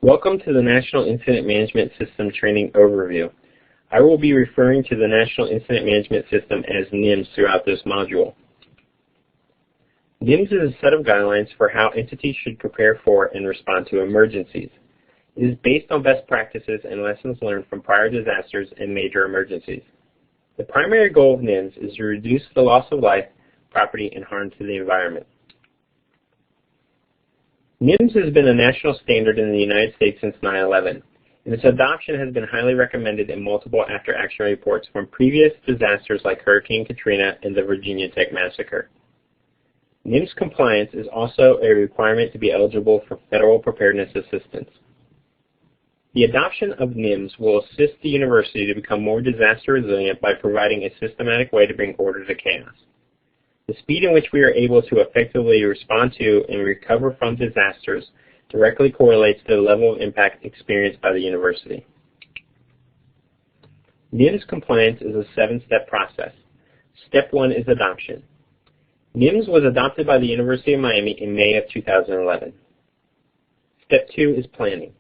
Welcome to the National Incident Management System Training Overview. I will be referring to the National Incident Management System as NIMS throughout this module. NIMS is a set of guidelines for how entities should prepare for and respond to emergencies. It is based on best practices and lessons learned from prior disasters and major emergencies. The primary goal of NIMS is to reduce the loss of life, property, and harm to the environment. NIMS has been a national standard in the United States since 9/11, and its adoption has been highly recommended in multiple after-action reports from previous disasters like Hurricane Katrina and the Virginia Tech Massacre. NIMS compliance is also a requirement to be eligible for federal preparedness assistance. The adoption of NIMS will assist the university to become more disaster resilient by providing a systematic way to bring order to chaos. The speed in which we are able to effectively respond to and recover from disasters directly correlates to the level of impact experienced by the university. NIMS compliance is a 7-step process. Step 1 is adoption. NIMS was adopted by the University of Miami in May of 2011. Step 2 is planning.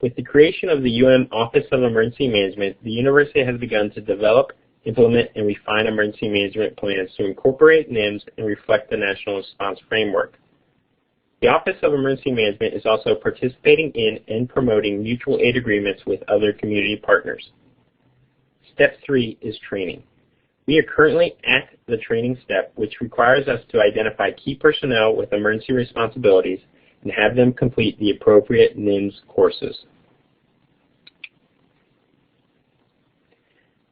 With the creation of the UM Office of Emergency Management, the university has begun to develop, implement, and refine emergency management plans to incorporate NIMS and reflect the National Response Framework. The Office of Emergency Management is also participating in and promoting mutual aid agreements with other community partners. Step 3 is training. We are currently at the training step, which requires us to identify key personnel with emergency responsibilities and have them complete the appropriate NIMS courses.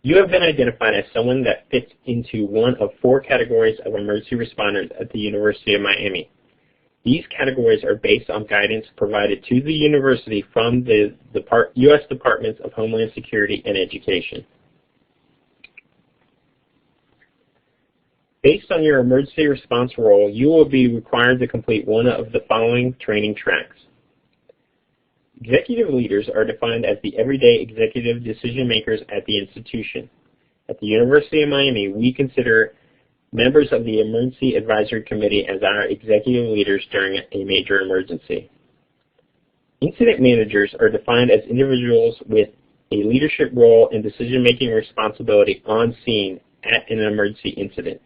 You have been identified as someone that fits into one of 4 categories of emergency responders at the University of Miami. These categories are based on guidance provided to the university from the U.S. Departments of Homeland Security and Education. Based on your emergency response role, you will be required to complete one of the following training tracks. Executive leaders are defined as the everyday executive decision makers at the institution. At the University of Miami, we consider members of the Emergency Advisory Committee as our executive leaders during a major emergency. Incident managers are defined as individuals with a leadership role and decision-making responsibility on scene at an emergency incident.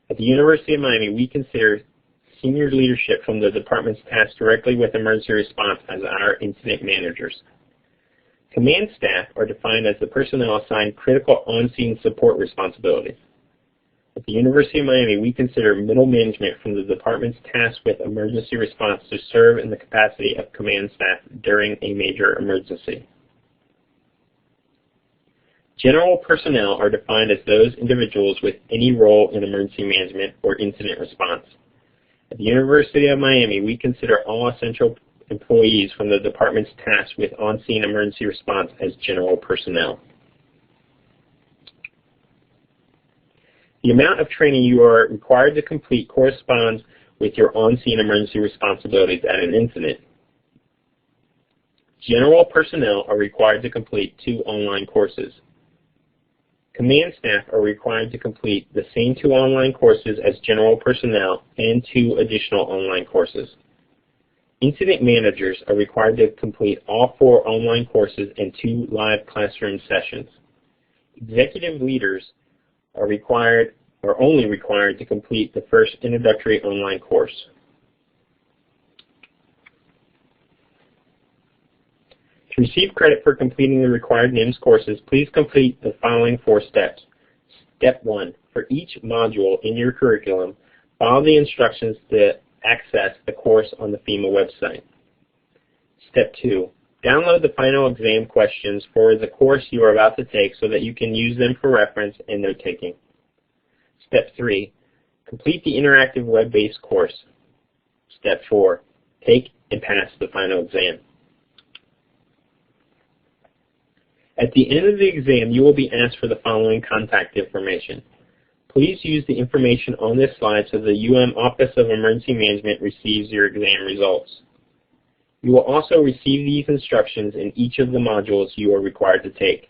At the University of Miami, we consider senior leadership from the departments tasked directly with emergency response as our incident managers. Command staff are defined as the personnel assigned critical on-scene support responsibilities. At the University of Miami, we consider middle management from the departments tasked with emergency response to serve in the capacity of command staff during a major emergency. General personnel are defined as those individuals with any role in emergency management or incident response. At the University of Miami, we consider all essential employees from the departments tasked with on-scene emergency response as general personnel. The amount of training you are required to complete corresponds with your on-scene emergency responsibilities at an incident. General personnel are required to complete 2 online courses. Command staff are required to complete the same 2 online courses as general personnel and 2 additional online courses. Incident managers are required to complete all 4 online courses and 2 live classroom sessions. Executive leaders are only required to complete the first introductory online course. To receive credit for completing the required NIMS courses, please complete the following 4 steps. Step 1. For each module in your curriculum, follow the instructions to access the course on the FEMA website. Step 2. Download the final exam questions for the course you are about to take so that you can use them for reference and note-taking. Step 3. Complete the interactive web-based course. Step 4. Take and pass the final exam. At the end of the exam, you will be asked for the following contact information. Please use the information on this slide so the Office of Emergency Management receives your exam results. You will also receive these instructions in each of the modules you are required to take.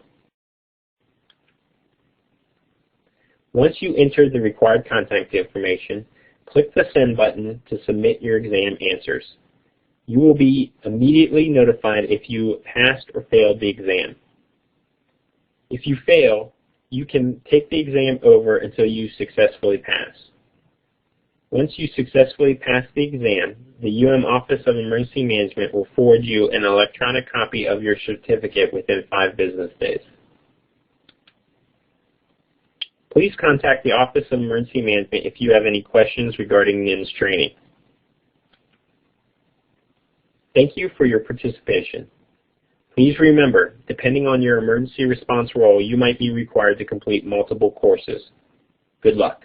Once you enter the required contact information, click the Send button to submit your exam answers. You will be immediately notified if you passed or failed the exam. If you fail, you can take the exam over until you successfully pass. Once you successfully pass the exam, the Office of Emergency Management will forward you an electronic copy of your certificate within 5 business days. Please contact the Office of Emergency Management if you have any questions regarding NIMS training. Thank you for your participation. Please remember, depending on your emergency response role, you might be required to complete multiple courses. Good luck.